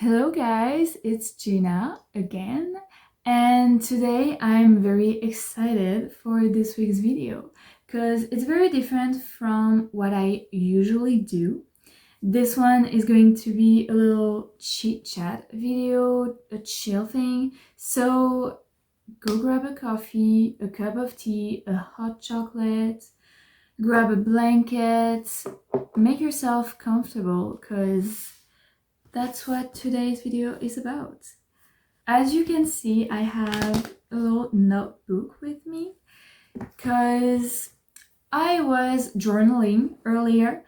Hello guys, it's Gina again, and today I'm very excited for this week's video because it's very different from what I usually do. This one is going to be a little chit chat video, a chill thing, so go grab a coffee, a cup of tea, a hot chocolate, grab a blanket, make yourself comfortable because that's what today's video is about. As you can see, I have a little notebook with me because I was journaling earlier,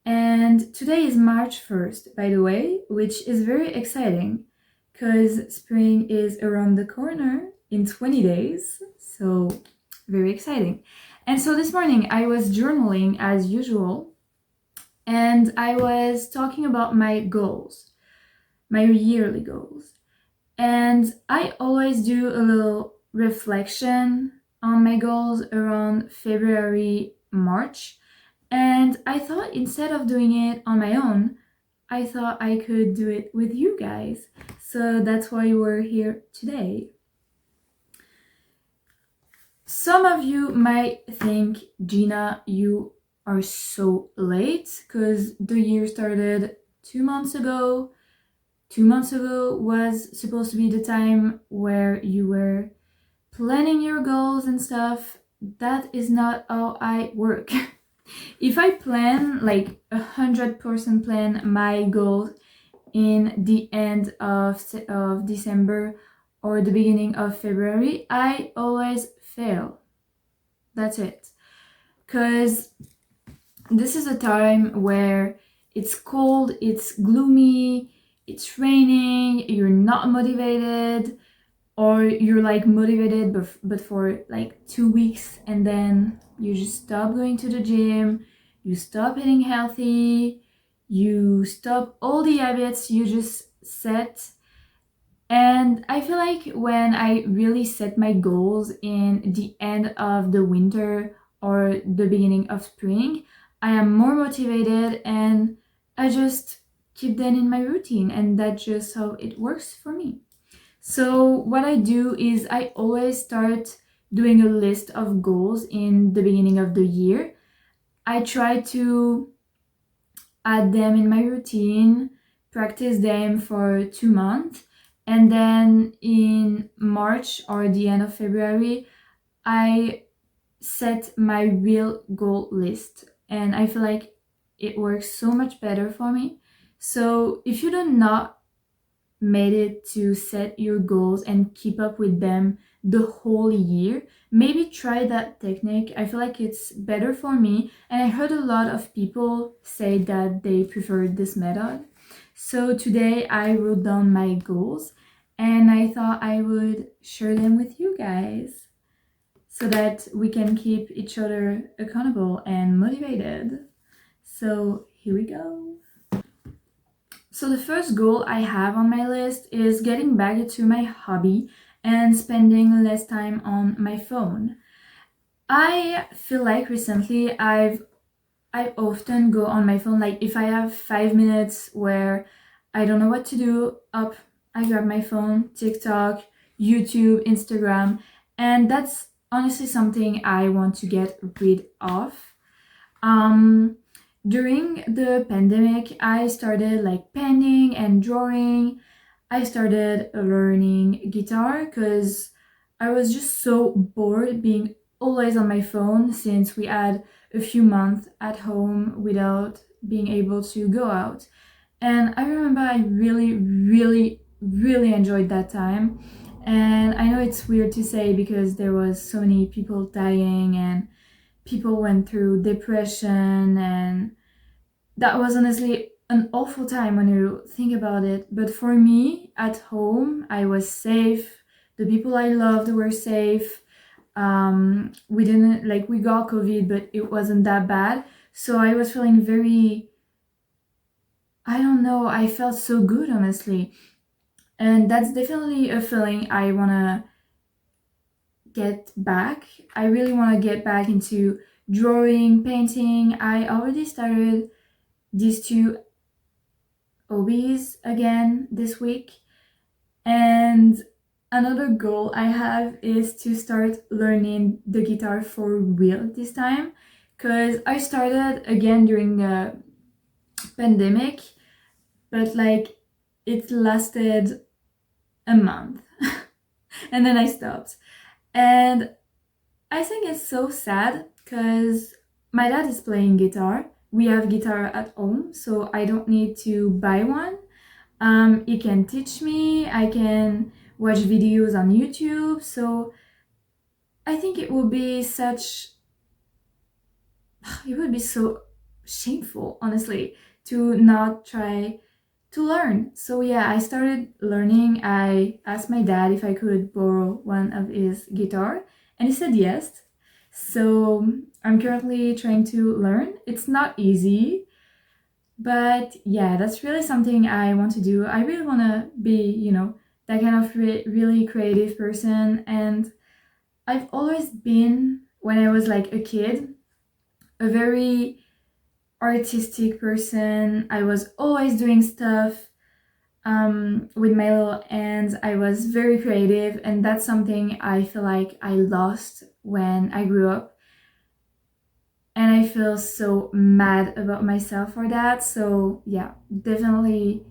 and today is March 1st, by the way, which is very exciting because spring is around the corner in 20 days, so very exciting. And so this morning I was journaling as usual, and I was talking about my goals, my yearly goals. And I always do a little reflection on my goals around February, March. And I thought instead of doing it on my own, I thought I could do it with you guys. So that's why we're here today. Some of you might think, Gina, you are so late because the year started 2 months ago. 2 months ago was supposed to be the time where you were planning your goals and stuff. That is not how I work. If I plan like 100% plan my goals in the end of December or the beginning of February, I always fail. That's it. Because this is a time where it's cold, it's gloomy, it's raining, you're not motivated, or you're like motivated but for like 2 weeks, and then you just stop going to the gym, you stop eating healthy, you stop all the habits you just set. And I feel like when I really set my goals in the end of the winter or the beginning of spring, I am more motivated and I just keep them in my routine, and that's just how it works for me. So what I do is I always start doing a list of goals in the beginning of the year. I try to add them in my routine, practice them for 2 months, and then in March or the end of February, I set my real goal list, and I feel like it works so much better for me. So if you do not made it to set your goals and keep up with them the whole year, maybe try that technique. I feel like it's better for me, and I heard a lot of people say that they preferred this method. So today I wrote down my goals and I thought I would share them with you guys so that we can keep each other accountable and motivated. So here we go. So the first goal I have on my list is getting back into my hobby and spending less time on my phone. I feel like recently I often go on my phone, like if I have 5 minutes where I don't know what to do, up I grab my phone, TikTok, YouTube, Instagram, and that's honestly something I want to get rid of. During the pandemic, I started like painting and drawing. I started learning guitar because I was just so bored being always on my phone since we had a few months at home without being able to go out. And I remember I really enjoyed that time. And I know it's weird to say because there was so many people dying and people went through depression, and that was honestly an awful time when you think about it. But for me, at home, I was safe. The people I loved were safe. We didn't, like, we got COVID, but it wasn't that bad. So I was feeling very, I don't know, I felt so good, honestly. And that's definitely a feeling I want to get back. I really want to get back into drawing, painting. I already started these two hobbies again this week. And another goal I have is to start learning the guitar for real this time, because I started again during the pandemic, but like it lasted a month and then I stopped. And I think it's so sad because my dad is playing guitar. We have guitar at home, so I don't need to buy one. He can teach me, I can watch videos on YouTube. So I think it would be so shameful, honestly, to not try to learn. So yeah, I started learning. I asked my dad if I could borrow one of his guitar, and he said yes. So I'm currently trying to learn. It's not easy, but yeah, that's really something I want to do. I really want to be, that kind of really creative person. And I've always been, when I was like a kid, a very artistic person. I was always doing stuff with my little hands. I was very creative, and that's something I feel like I lost when I grew up. And I feel so mad about myself for that. So yeah, definitely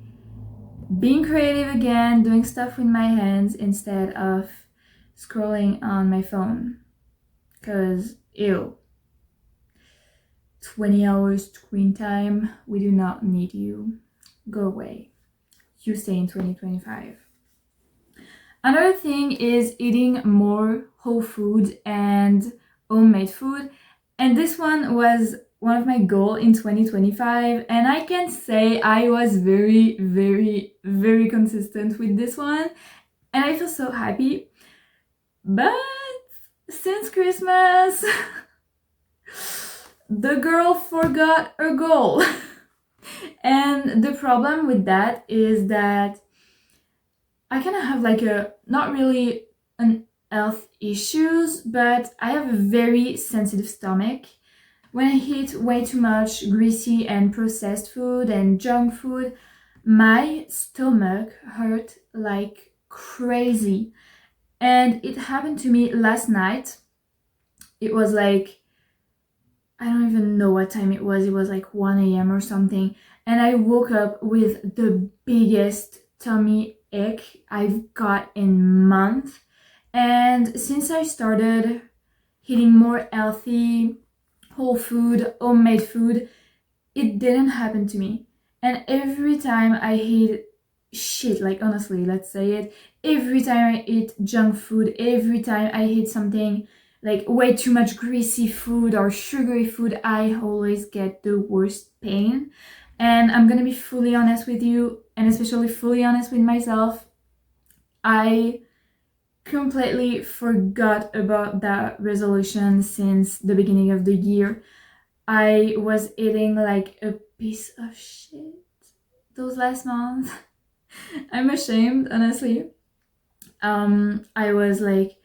being creative again, doing stuff with my hands instead of scrolling on my phone. Because, ew, 20 hours screen time, we do not need you. Go away. You stay in 2025. Another thing is eating more whole food and homemade food. And this one was one of my goals in 2025. And I can say I was very, very, very consistent with this one. And I feel so happy. But since Christmas, the girl forgot her goal. And the problem with that is that I kind of have like not really an health issues, but I have a very sensitive stomach. When I eat way too much greasy and processed food and junk food, my stomach hurt like crazy. And it happened to me last night. It was like, I don't even know what time it was. It was like 1 a.m. or something. And I woke up with the biggest tummy ache I've got in months. And since I started eating more healthy, whole food, homemade food, it didn't happen to me. And every time I eat shit, like honestly, let's say it, every time I eat junk food, every time I eat something like way too much greasy food or sugary food, I always get the worst pain. And I'm gonna be fully honest with you, and especially fully honest with myself, I completely forgot about that resolution since the beginning of the year. I was eating like a piece of shit those last months. I'm ashamed, honestly. I was like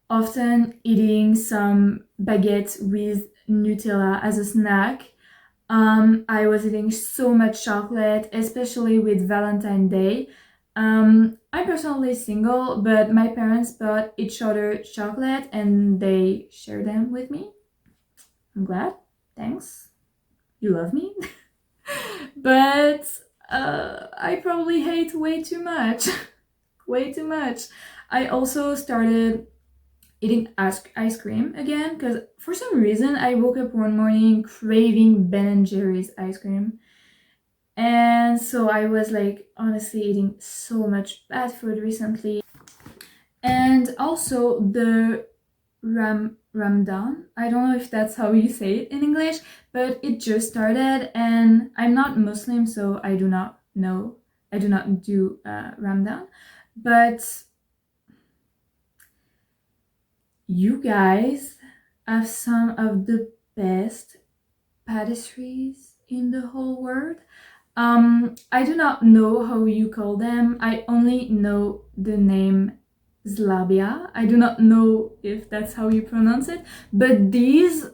often eating some baguette with Nutella as a snack. I was eating so much chocolate, especially with Valentine's Day. I'm personally single, but my parents bought each other chocolate and they shared them with me. I'm glad. Thanks. You love me. But I probably hate way too much. Way too much. I also started eating ice cream again because for some reason I woke up one morning craving Ben and Jerry's ice cream. And so I was like honestly eating so much bad food recently. And also the Ramadan. I don't know if that's how you say it in English, but it just started and I'm not Muslim, so I do not know. I do not do Ramadan. But you guys have some of the best pastries in the whole world. I do not know how you call them. I only know the name Zlabia. I do not know if that's how you pronounce it, but these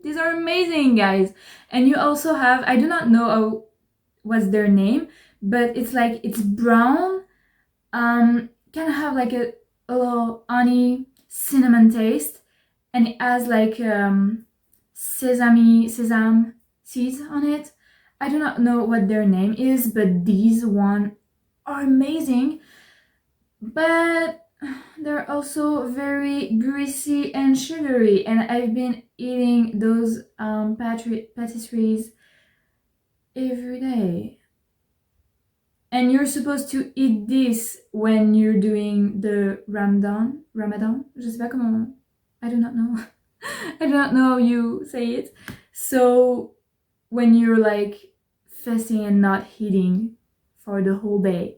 are amazing, guys. And you also have, I do not know how what's their name, but it's like it's brown, kind of have like a little honey cinnamon taste, and it has like sesame seeds on it. I do not know what their name is, but these one are amazing, but they're also very greasy and sugary, and I've been eating those patisseries every day. And you're supposed to eat this when you're doing the Ramadan. Je sais pas comment. I do not know. I do not know how you say it. So when you're like fasting and not eating for the whole day.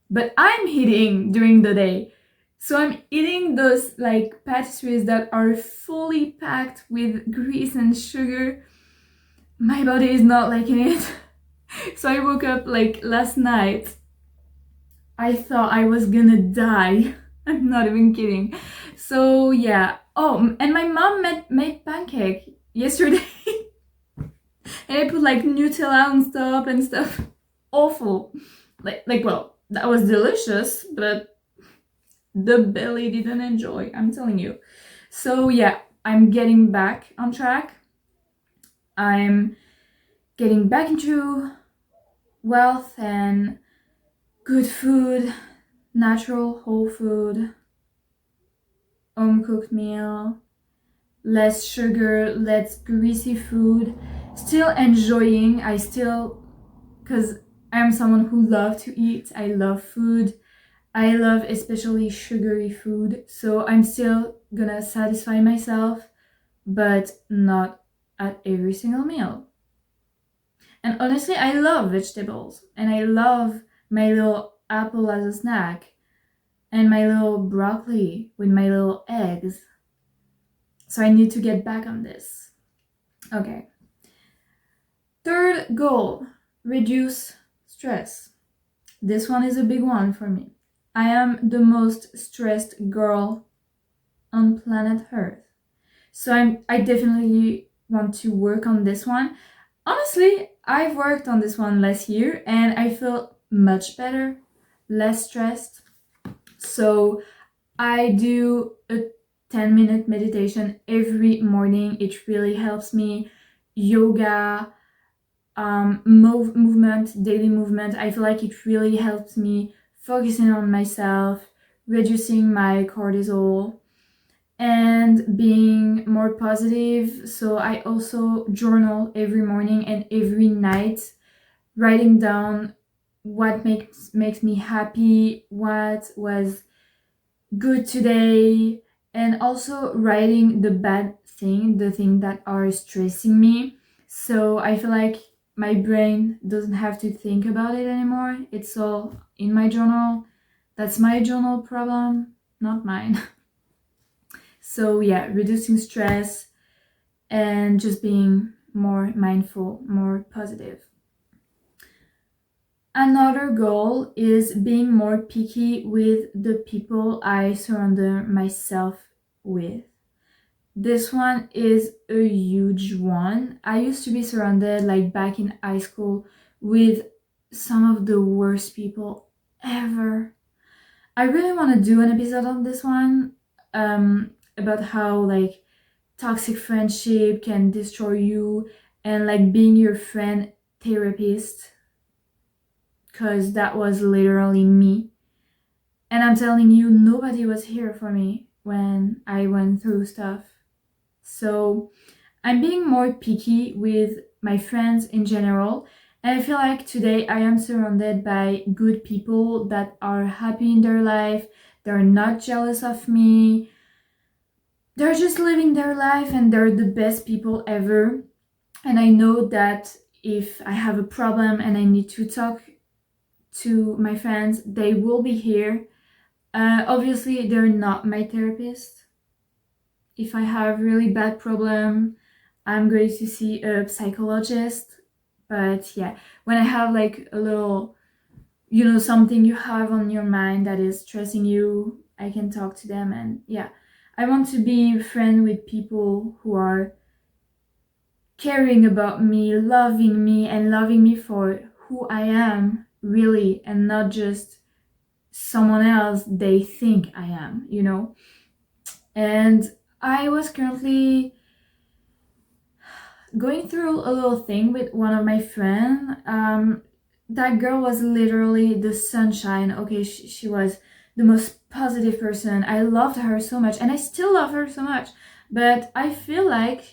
But I'm eating during the day. So I'm eating those like pastries that are fully packed with grease and sugar. My body is not liking it. So I woke up like last night. I thought I was gonna die. I'm not even kidding. So yeah. Oh, and my mom made pancake yesterday. And I put like Nutella on top and stuff. Awful. Like well, that was delicious, but the belly didn't enjoy, I'm telling you. So yeah, I'm getting back on track. I'm getting back into wealth and good food, natural whole food, home cooked meal, less sugar, less greasy food. Still enjoying, because I am someone who loves to eat. I love food. I love especially sugary food. So I'm still gonna satisfy myself, but not at every single meal. And honestly, I love vegetables, and I love my little apple as a snack, and my little broccoli with my little eggs. So I need to get back on this. Okay. Third goal, reduce stress. This one is a big one for me. I am the most stressed girl on planet Earth. So I definitely want to work on this one. Honestly, I've worked on this one last year and I feel much better, less stressed. So I do a 10-minute meditation every morning. It really helps me. Yoga, movement, daily movement. I feel like it really helps me focusing on myself, reducing my cortisol, and being more positive. So I also journal every morning and every night, writing down what makes me happy, what was good today, and also writing the thing that are stressing me. So I feel like my brain doesn't have to think about it anymore. It's all in my journal. That's my journal problem, not mine. So yeah, reducing stress and just being more mindful, more positive. Another goal is being more picky with the people I surround myself with. This one is a huge one. I used to be surrounded, like back in high school, with some of the worst people ever. I really want to do an episode on this one, about how like toxic friendship can destroy you, and like being your friend therapist, because that was literally me. And I'm telling you, nobody was here for me when I went through stuff. So I'm being more picky with my friends in general. And I feel like today I am surrounded by good people that are happy in their life. They're not jealous of me. They're just living their life and they're the best people ever. And I know that if I have a problem and I need to talk to my friends, they will be here. Obviously, they're not my therapist. If I have really bad problem, I'm going to see a psychologist. But yeah, when I have like a little, something you have on your mind that is stressing you, I can talk to them. And yeah, I want to be friends with people who are caring about me, and loving me for who I am, really, and not just someone else they think I am, you know? And I was currently going through a little thing with one of my friends. That girl was literally the sunshine. Okay, she was the most positive person. I loved her so much, and I still love her so much. But I feel like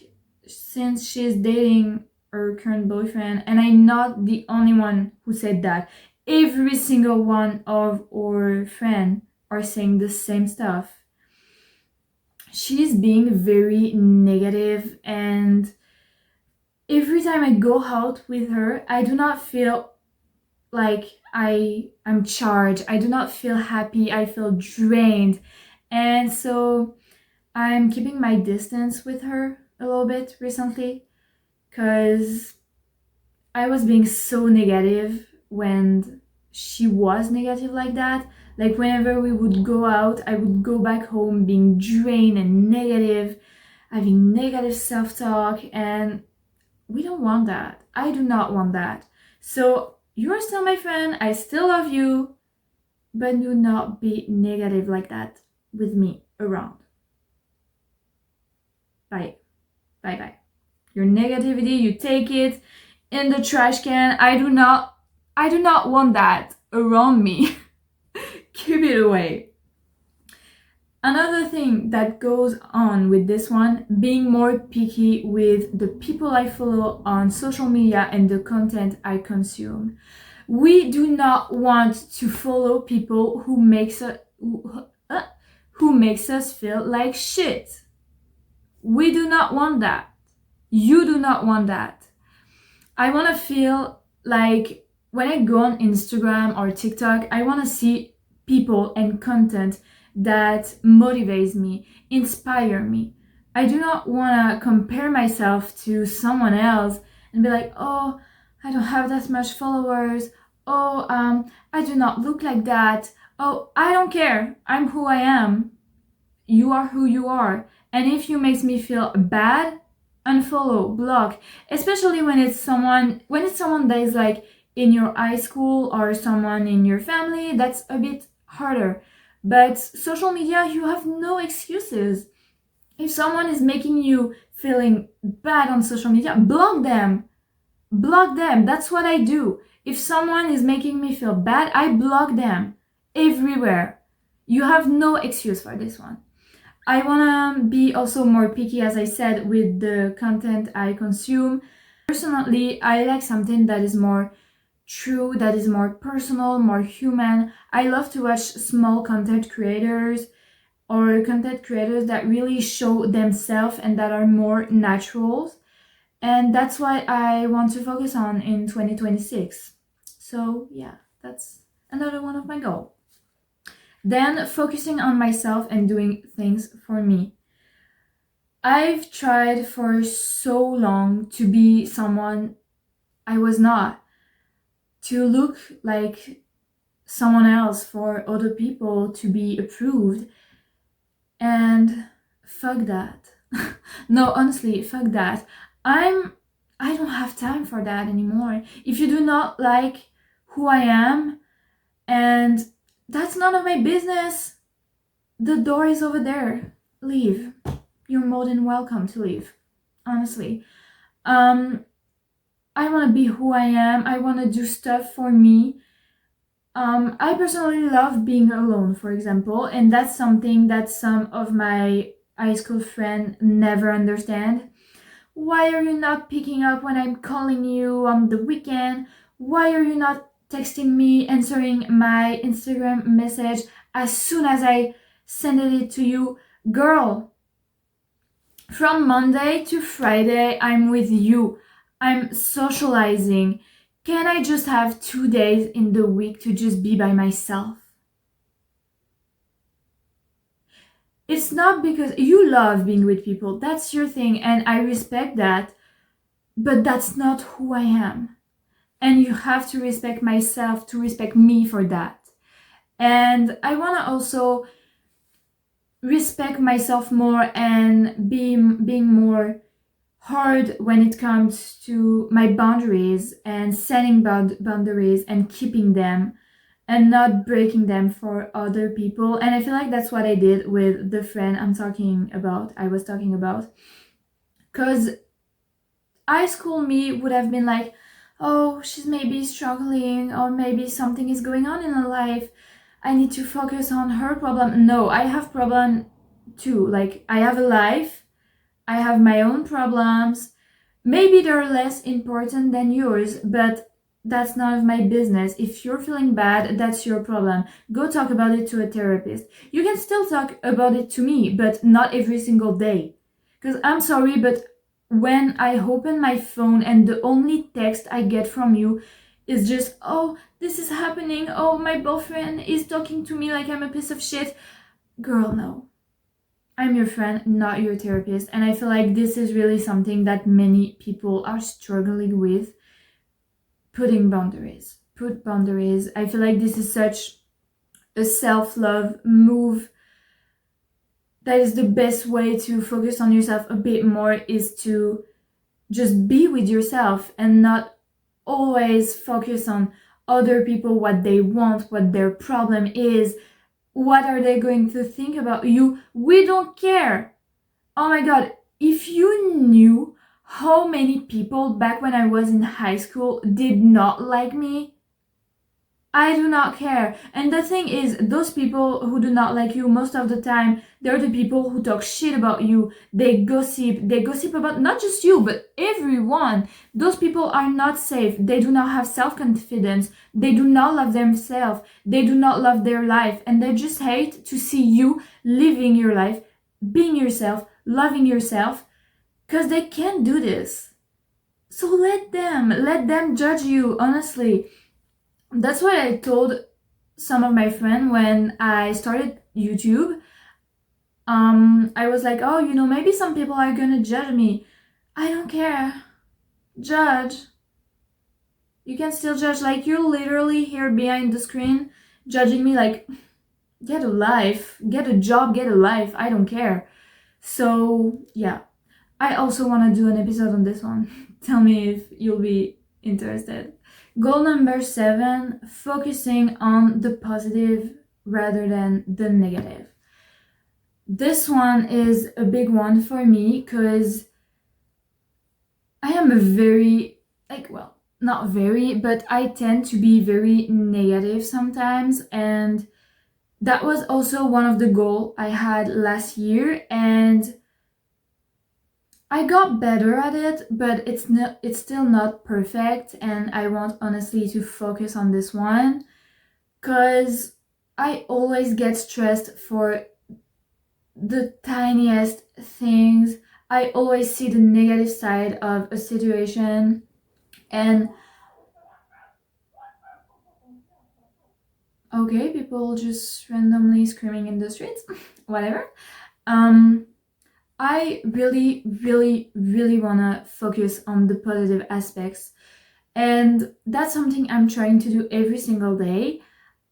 since she's dating her current boyfriend, and I'm not the only one who said that, every single one of our friends are saying the same stuff. She's being very negative, and every time I go out with her, I do not feel like I'm charged. I do not feel happy. I feel drained. And so I'm keeping my distance with her a little bit recently because I was being so negative when she was negative like that. Like whenever we would go out, I would go back home being drained and negative, having negative self-talk, and we don't want that. I do not want that. So you are still my friend. I still love you, but do not be negative like that with me around. Bye. Bye bye. Your negativity, you take it in the trash can. I do not want that around me. Keep it away. Another thing that goes on with this one, being more picky with the people I follow on social media and the content I consume. We do not want to follow people who makes us feel like shit. We do not want that. You do not want that. I want to feel like when I go on Instagram or TikTok, I want to see people and content that motivates me, inspire me. I do not want to compare myself to someone else and be like, oh, I don't have that much followers. Oh, I do not look like that. Oh, I don't care. I'm who I am. You are who you are. And if you makes me feel bad, unfollow, block. Especially when it's someone that is like in your high school or someone in your family, that's a bit harder. But social media, you have no excuses. If someone is making you feeling bad on social media, block them. Block them. That's what I do. If someone is making me feel bad, I block them everywhere. You have no excuse for this one. I want to be also more picky, as I said, with the content I consume. Personally, I like something that is more true, that is more personal, more human. I love to watch small content creators or content creators that really show themselves and that are more natural. And that's what I want to focus on in 2026. So yeah, that's another one of my goals. Then focusing on myself and doing things for me. I've tried for so long to be someone I was not, to look like someone else for other people to be approved. And fuck that. No, honestly, fuck that. I don't have time for that anymore. If you do not like who I am, and that's none of my business, the door is over there. Leave. You're more than welcome to leave. Honestly. I want to be who I am. I want to do stuff for me. I personally love being alone, for example, and that's something that some of my high school friends never understand. Why are you not picking up when I'm calling you on the weekend? Why are you not texting me, answering my Instagram message as soon as I send it to you? Girl, from Monday to Friday, I'm with you. I'm socializing. Can I just have 2 days in the week to just be by myself? It's not because you love being with people. That's your thing, and I respect that. But that's not who I am. And you have to respect myself to respect me for that. And I want to also respect myself more and being more hard when it comes to my boundaries and setting boundaries and keeping them and not breaking them for other people. And I feel like that's what I did with the friend I was talking about. Because high school me would have been like, oh, she's maybe struggling, or maybe something is going on in her life. I need to focus on her problem. No, I have problem too. Like, I have a life, I have my own problems. Maybe they're less important than yours, but that's none of my business. If you're feeling bad, that's your problem. Go talk about it to a therapist. You can still talk about it to me, but not every single day. Because I'm sorry, but when I open my phone and the only text I get from you is just, oh, this is happening. Oh, my boyfriend is talking to me like I'm a piece of shit. Girl, no. I'm your friend, not your therapist. And I feel like this is really something that many people are struggling with. Putting boundaries. Put boundaries. I feel like this is such a self-love move. That is the best way to focus on yourself a bit more, is to just be with yourself and not always focus on other people, what they want, what their problem is, what are they going to think about you. We don't care. Oh my god, if you knew how many people back when I was in high school did not like me, I do not care. And the thing is, those people who do not like you, most of the time, they're the people who talk shit about you. They gossip about not just you, but everyone. Those people are not safe. They do not have self-confidence. They do not love themselves. They do not love their life. And they just hate to see you living your life, being yourself, loving yourself, because they can't do this. So let them judge you, honestly. That's what I told some of my friends when I started YouTube. I was like, oh, maybe some people are gonna judge me. I don't care. Judge. You can still judge. Like, you're literally here behind the screen judging me. Like, get a life, get a job, get a life. I don't care. So yeah, I also want to do an episode on this one. Tell me if you'll be interested. Goal number 7, focusing on the positive rather than the negative. This one is a big one for me because I am a very, not very, but I tend to be very negative sometimes. And that was also one of the goals I had last year. And I got better at it, but it's still not perfect, and I want honestly to focus on this one because I always get stressed for the tiniest things. I always see the negative side of a situation, and okay, people just randomly screaming in the streets, whatever. I really, really, really want to focus on the positive aspects. And that's something I'm trying to do every single day.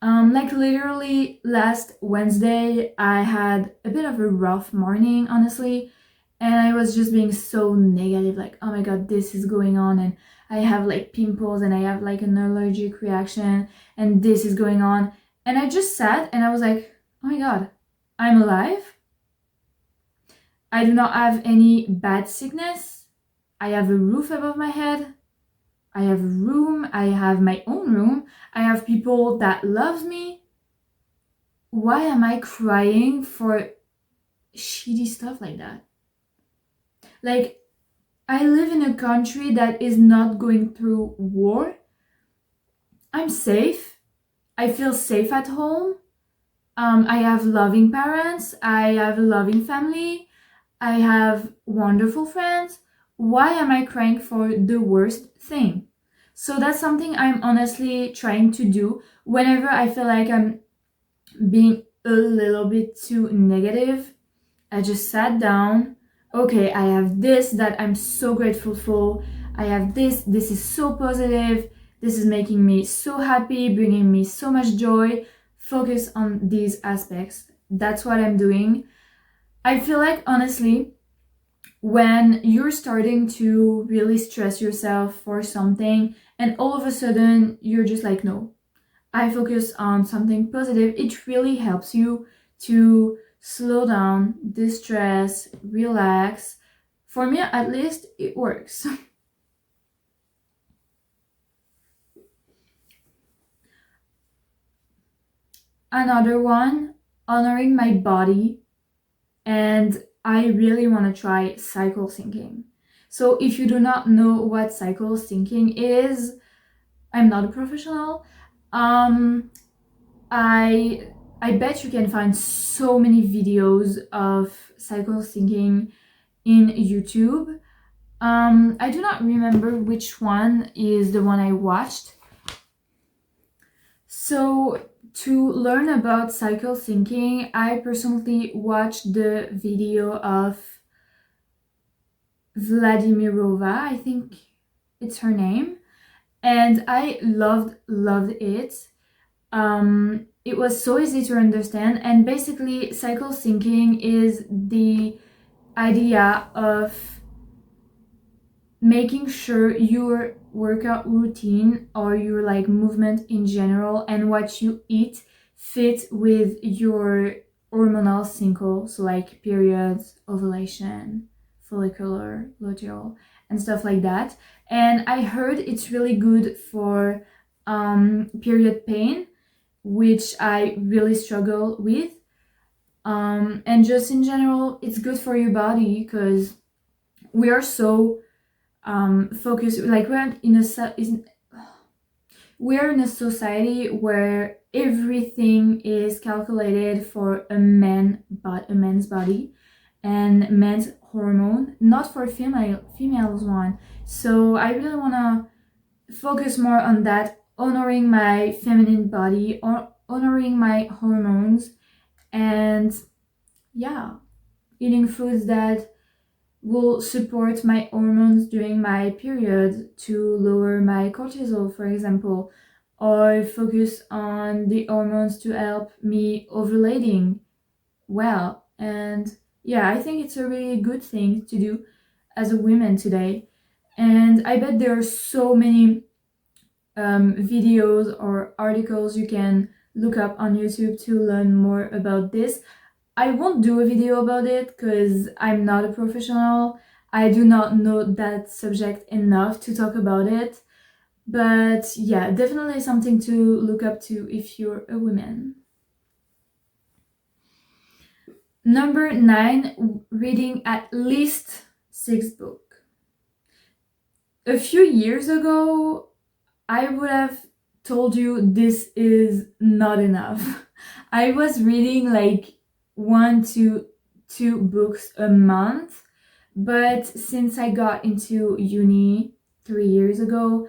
Like literally last Wednesday, I had a bit of a rough morning, honestly. And I was just being so negative, like, oh my god, this is going on. And I have like pimples and I have like an allergic reaction and this is going on. And I just sat and I was like, oh my god, I'm alive. I do not have any bad sickness. I have a roof above my head. I have a room. I have my own room. I have people that loves me. Why am I crying for shitty stuff like that? Like, I live in a country that is not going through war. I'm safe. I feel safe at home. I have loving parents. I have a loving family. I have wonderful friends. Why am I crying for the worst thing? So that's something I'm honestly trying to do whenever I feel like I'm being a little bit too negative. I just sat down. Okay, I have this that I'm so grateful for. I have this. This is so positive. This is making me so happy, bringing me so much joy. Focus on these aspects. That's what I'm doing. I feel like, honestly, when you're starting to really stress yourself for something and all of a sudden you're just like, no, I focus on something positive, it really helps you to slow down, distress, relax. For me, at least, it works. Another one, honoring my body, and I really want to try cycle syncing. So, if you do not know what cycle syncing is, I'm not a professional. Um, I I bet you can find so many videos of cycle syncing in YouTube. I do not remember which one is the one I watched. So to learn about cycle syncing, I personally watched the video of Vladimirova, I think it's her name, and I loved it. It was so easy to understand, and basically cycle syncing is the idea of making sure your workout routine or your like movement in general and what you eat fit with your hormonal cycle, so like periods, ovulation, follicular, luteal, and stuff like that. And I heard it's really good for period pain, which I really struggle with. And just in general, it's good for your body because we are so focused. Like we're in a society where everything is calculated for a man, but a man's body and men's hormone, not for females one. So I really wanna focus more on that, honoring my feminine body or honoring my hormones, and yeah, eating foods that will support my hormones during my period to lower my cortisol, for example, or focus on the hormones to help me ovulating well. And yeah, I think it's a really good thing to do as a woman today. And I bet there are so many videos or articles you can look up on YouTube to learn more about this. I won't do a video about it because I'm not a professional. I do not know that subject enough to talk about it. But yeah, definitely something to look up to if you're a woman. Number 9, reading at least 6 books. A few years ago, I would have told you this is not enough. I was reading like 1 to 2 books a month, but since I got into uni 3 years ago,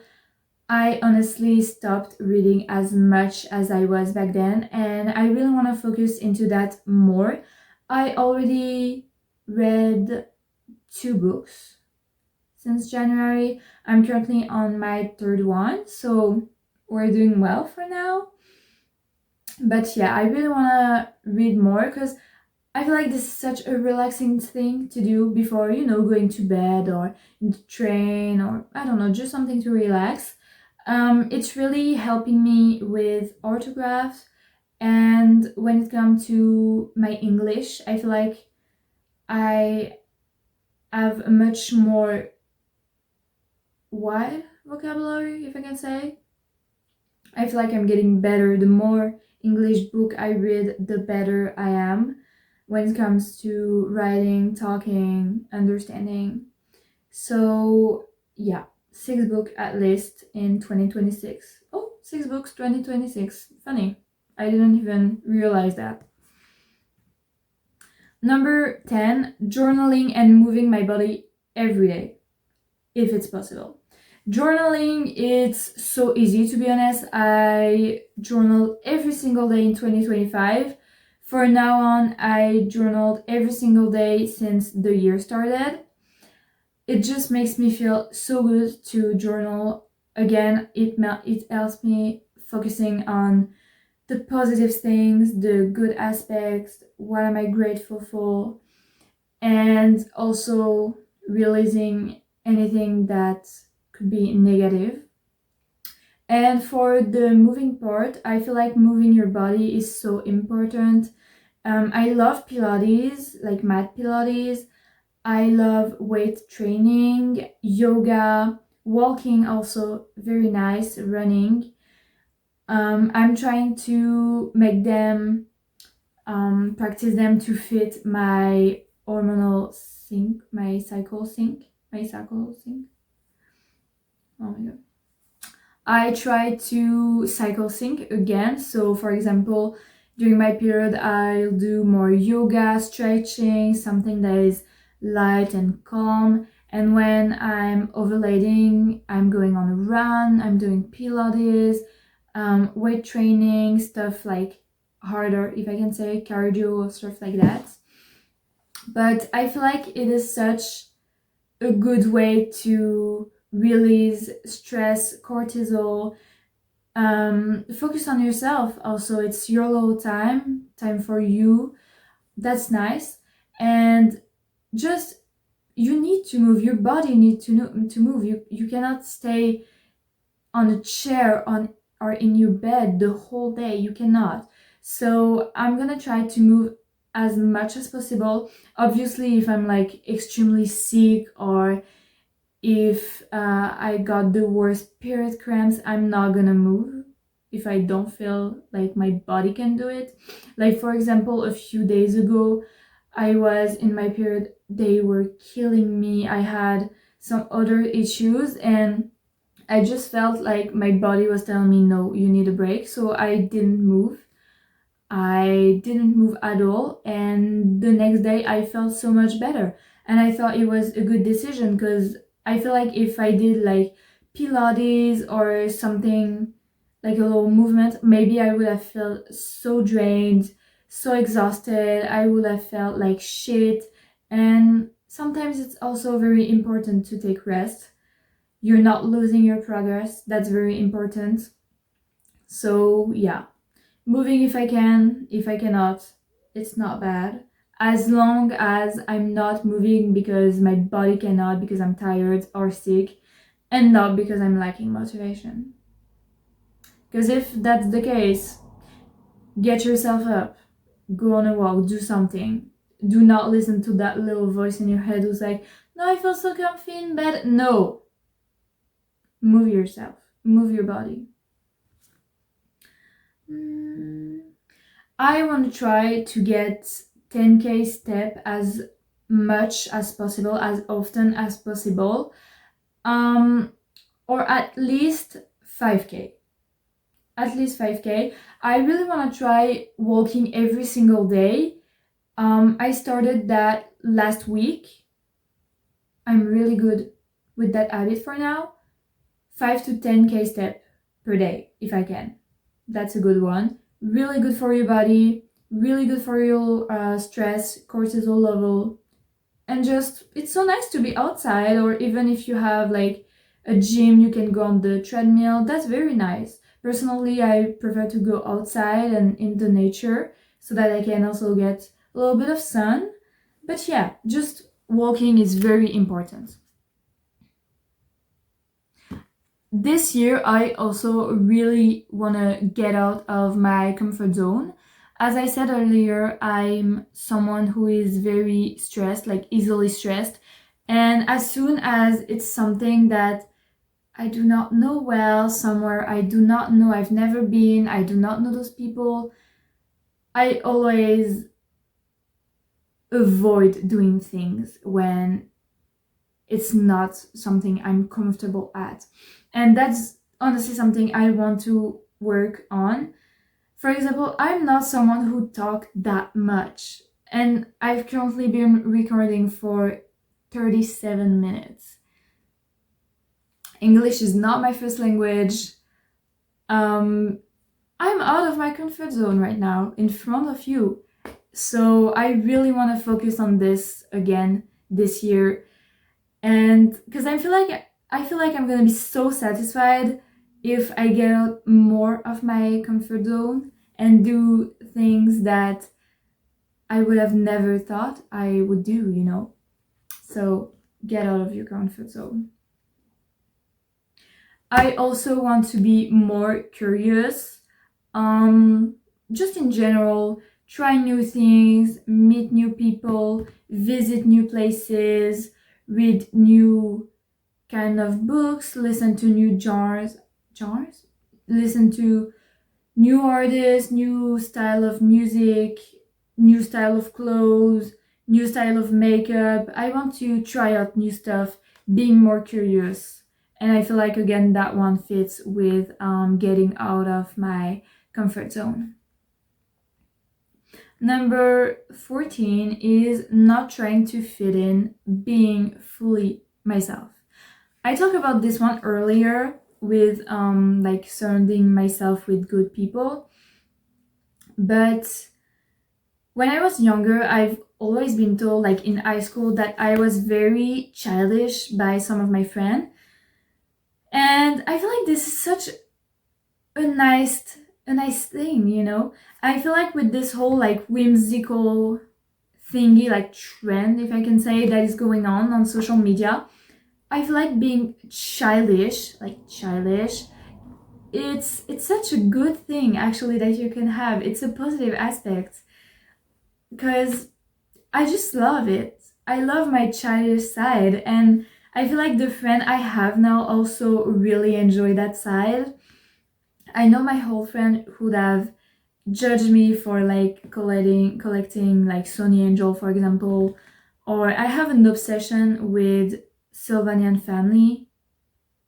I honestly stopped reading as much as I was back then, and I really want to focus into that more. I already read 2 books since January. I'm currently on my third one, so we're doing well for now. But yeah, I really want to read more because I feel like this is such a relaxing thing to do before, going to bed or in the train, or I don't know, just something to relax. It's really helping me with orthograph, and when it comes to my English, I feel like I have a much more wide vocabulary, if I can say. I feel like I'm getting better. The more English book I read, the better I am when it comes to writing, talking, understanding. So yeah, 6 book at least in 2026. Oh, 6 books 2026. Funny. I didn't even realize that. Number 10, journaling and moving my body every day, if it's possible. Journaling, it's so easy, to be honest. I journal every single day in 2025. For now on, I journaled every single day since the year started. It just makes me feel so good to journal. Again, it helps me focusing on the positive things, the good aspects, what am I grateful for. and also releasing anything that could be negative. And for the moving part, I feel like moving your body is so important. I love Pilates, like mat Pilates. I love weight training, yoga, walking, also very nice, running. I'm trying to make them, practice them to fit my hormonal sync, my cycle sync. Oh my god. I try to cycle sync again. So, for example, during my period, I'll do more yoga, stretching, something that is light and calm. And when I'm ovulating, I'm going on a run, I'm doing Pilates, weight training, stuff like harder, if I can say, cardio or stuff like that. But I feel like it is such a good way to release stress, cortisol, focus on yourself. Also, it's your little time for you. That's nice. And just, you need to move, your body needs to move. You cannot stay on a chair on or in your bed the whole day. You cannot. So I'm gonna try to move as much as possible. Obviously, if I'm like extremely sick, or if I got the worst period cramps, I'm not gonna move if I don't feel like my body can do it. Like, for example, a few days ago, I was in my period, they were killing me. I had some other issues, and I just felt like my body was telling me, no, you need a break. So I didn't move. I didn't move at all. And the next day, I felt so much better. And I thought it was a good decision, because I feel like if I did like Pilates or something, like a little movement, maybe I would have felt so drained, so exhausted. I would have felt like shit. And sometimes it's also very important to take rest. You're not losing your progress. That's very important. So, yeah, moving if I can. If I cannot, it's not bad. As long as I'm not moving because my body cannot, because I'm tired or sick, and not because I'm lacking motivation. Because if that's the case, get yourself up, go on a walk, do something. Do not listen to that little voice in your head who's like, no, I feel so comfy in bed. No, move yourself, move your body. I want to try to get 10k step as much as possible, as often as possible, or at least 5k. At least 5k. I really want to try walking every single day. I started that last week. I'm really good with that habit for now. 5 to 10k step per day if I can. That's a good one. Really good for your body, really good for your stress, cortisol level. And just, it's so nice to be outside, or even if you have like a gym, you can go on the treadmill. That's very nice. Personally, I prefer to go outside and in the nature so that I can also get a little bit of sun. But yeah, just walking is very important. This year, I also really want to get out of my comfort zone. As I said earlier, I'm someone who is very stressed, like easily stressed. And as soon as it's something that I do not know well, somewhere I do not know, I've never been, I do not know those people, I always avoid doing things when it's not something I'm comfortable at. And that's honestly something I want to work on. For example, I'm not someone who talks that much, and I've currently been recording for 37 minutes. English is not my first language. I'm out of my comfort zone right now in front of you. So I really want to focus on this again this year. And because I feel like I'm gonna be so satisfied if I get out more of my comfort zone and do things that I would have never thought I would do, you know? So get out of your comfort zone. I also want to be more curious. Um, just in general, try new things, meet new people, visit new places, read new kind of books, listen to new genres, listen to new artists, new style of music, new style of clothes, new style of makeup. I want to try out new stuff, being more curious. And I feel like, again, that one fits with getting out of my comfort zone. Number 14 is not trying to fit in, being fully myself. I talked about this one earlier with like surrounding myself with good people, but when I was younger, I've always been told, like in high school, that I was very childish by some of my friends. And I feel like this is such a nice thing, you know? I feel like with this whole like whimsical thingy, like trend, if I can say, that is going on social media, I feel like being childish, it's such a good thing actually that you can have. It's a positive aspect because I just love it. I love my childish side, and I feel like the friend I have now also really enjoy that side. I know my whole friend would have judged me for like collecting like Sony Angel, for example, or I have an obsession with Sylvanian family.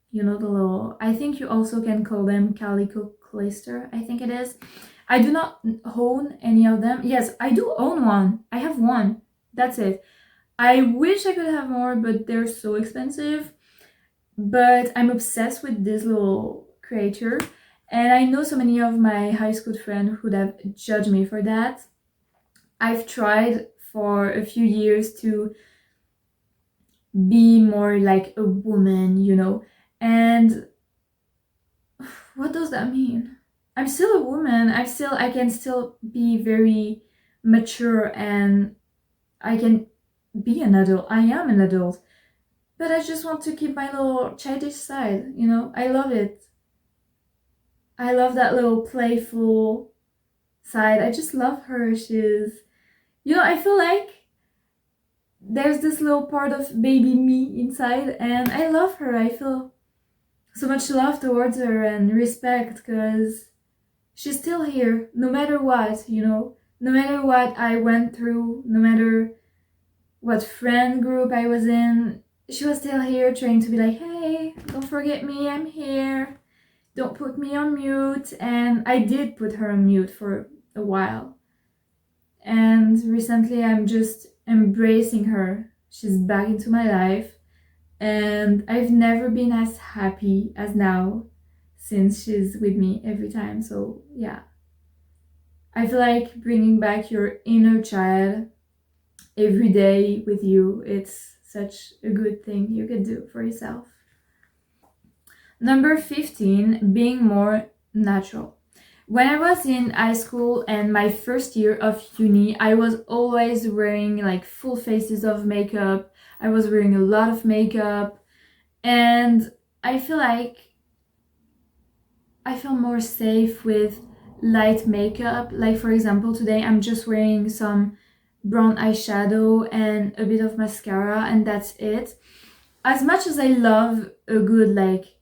You know, the little, I think you also can call them calico clayster, I think it is. I do not own any of them. Yes, I do own one. I have one. That's it. I wish I could have more, but they're so expensive. But I'm obsessed with this little creature. And I know so many of my high school friends would have judged me for that. I've tried for a few years to be more like a woman, you know. And what does that mean? I'm still a woman. I can still be very mature and I can be an adult. I am an adult. But I just want to keep my little childish side, you know? I love it. I love that little playful side. I just love her. She's, you know, I feel like there's this little part of baby me inside, and I love her. I feel so much love towards her and respect because she's still here no matter what, you know? No matter what I went through, no matter what friend group I was in, she was still here trying to be like, hey, don't forget me, I'm here. Don't put me on mute. And I did put her on mute for a while. And recently I'm just embracing her. She's back into my life. And I've never been as happy as now since she's with me every time. So, yeah. I feel like bringing back your inner child every day with you, it's such a good thing you could do for yourself. Number 15, being more natural. When I was in high school and my first year of uni, I was always wearing like full faces of makeup. I was wearing a lot of makeup, and I feel like I feel more safe with light makeup. Like, for example, today I'm just wearing some brown eyeshadow and a bit of mascara, and that's it. As much as I love a good, like,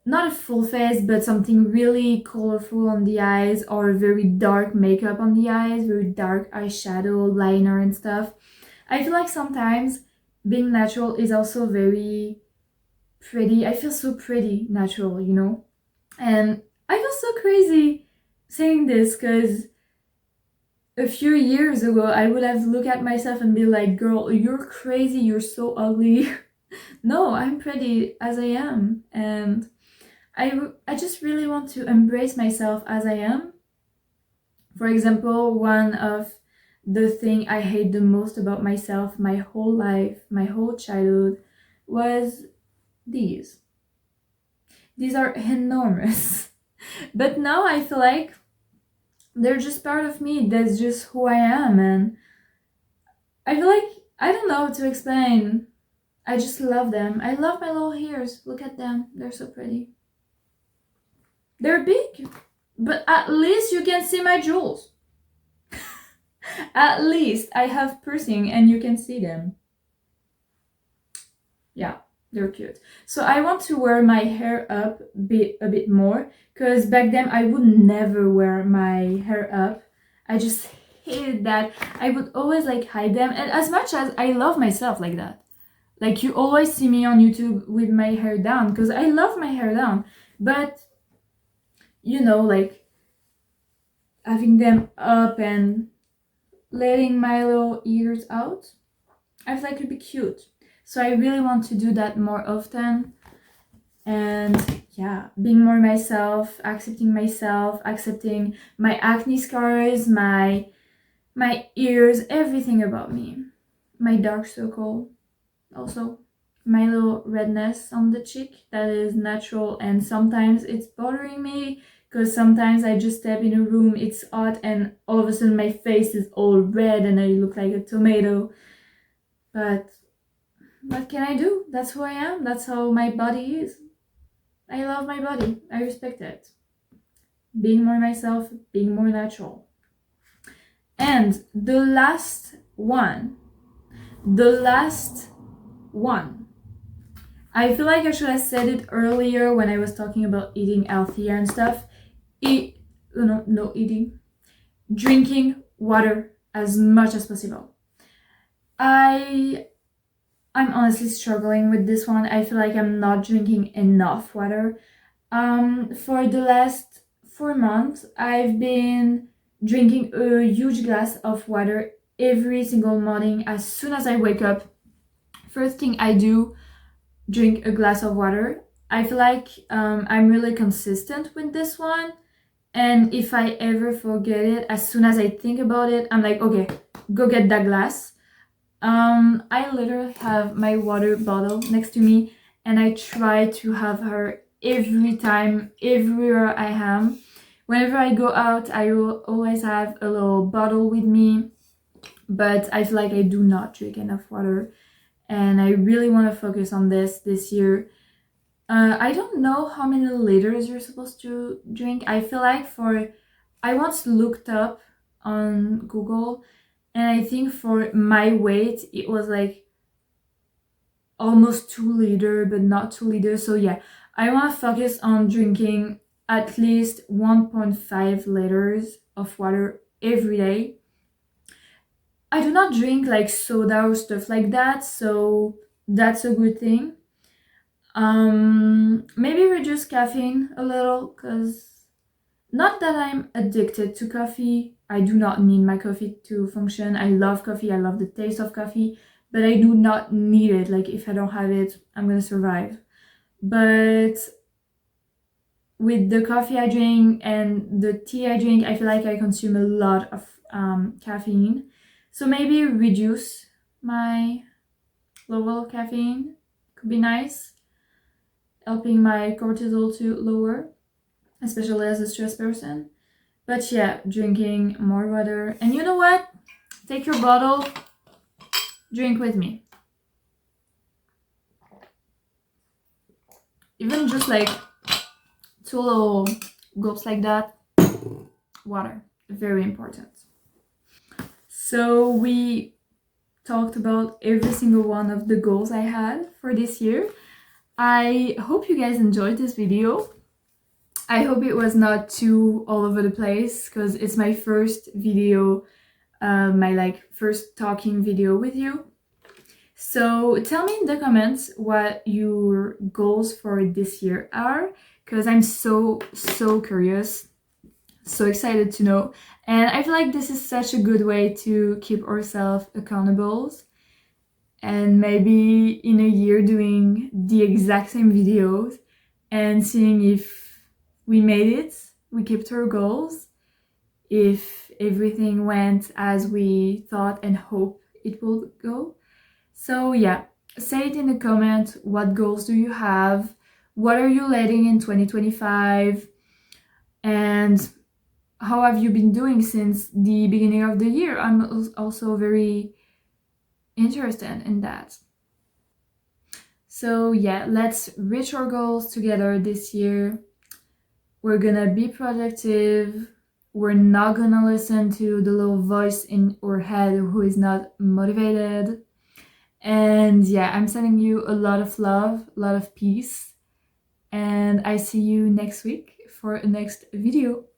not a full face, but something really colorful on the eyes, or very dark makeup on the eyes, very dark eyeshadow, liner, and stuff, I feel like sometimes being natural is also very pretty. I feel so pretty natural, you know? And I feel so crazy saying this because a few years ago I would have looked at myself and be like, girl, you're crazy, you're so ugly. No, I'm pretty as I am. And I just really want to embrace myself as I am. For example, one of the thing I hate the most about myself my whole life, my whole childhood, was these. These are enormous. But now I feel like they're just part of me. That's just who I am. And I feel like, I don't know how to explain. I just love them. I love my little hairs. Look at them. They're so pretty. They're big, but at least you can see my jewels. At least I have piercing and you can see them. Yeah, they're cute. So I want to wear my hair up a bit more, because back then I would never wear my hair up. I just hated that. I would always like hide them, and as much as I love myself like that, like you always see me on YouTube with my hair down because I love my hair down, but you know, like having them up and letting my little ears out, I feel like it'd be cute. So I really want to do that more often. And yeah, being more myself, accepting my acne scars, my ears, everything about me. My dark circle, also my little redness on the cheek that is natural, and sometimes it's bothering me because sometimes I just step in a room, it's hot, and all of a sudden my face is all red and I look like a tomato. But what can I do? That's who I am. That's how my body is. I love my body. I respect it. Being more myself, being more natural. And the last one. I feel like I should have said it earlier when I was talking about eating healthier and stuff. Drinking water as much as possible. I'm honestly struggling with this one. I feel like I'm not drinking enough water. For the last 4 months, I've been drinking a huge glass of water every single morning as soon as I wake up. First thing I do, drink a glass of water. I feel like I'm really consistent with this one. And if I ever forget it, as soon as I think about it, I'm like, okay, go get that glass. I literally have my water bottle next to me, and I try to have her every time, everywhere I am. Whenever I go out, I will always have a little bottle with me, but I feel like I do not drink enough water, and I really want to focus on this year. I don't know how many liters you're supposed to drink. I feel like I once looked up on Google, and I think for my weight, it was like almost 2 liters, but not 2 liters. So yeah, I want to focus on drinking at least 1.5 liters of water every day. I do not drink like soda or stuff like that, so that's a good thing. Maybe reduce caffeine a little, because not that I'm addicted to coffee. I do not need my coffee to function. I love coffee. I love the taste of coffee, but I do not need it. Like if I don't have it, I'm gonna survive. But with the coffee I drink and the tea I drink, I feel like I consume a lot of caffeine. So maybe reduce my level of caffeine could be nice, helping my cortisol to lower, especially as a stressed person. But yeah, drinking more water. And you know what? Take your bottle, drink with me. Even just like 2 little gulps like that. Water, very important. So we talked about every single one of the goals I had for this year. I hope you guys enjoyed this video. I hope it was not too all over the place, because it's my first video, my first talking video with you. So tell me in the comments what your goals for this year are, because I'm so curious, so excited to know. And I feel like this is such a good way to keep ourselves accountable, and maybe in a year doing the exact same videos and seeing if we made it, we kept our goals, if everything went as we thought and hope it will go. So yeah, say it in the comments. What goals do you have? What are you letting in 2025? And how have you been doing since the beginning of the year? I'm also very interested in that. So yeah, let's reach our goals together this year. We're gonna be productive. We're not gonna listen to the little voice in our head who is not motivated. And yeah, I'm sending you a lot of love, a lot of peace. And I see you next week for a next video.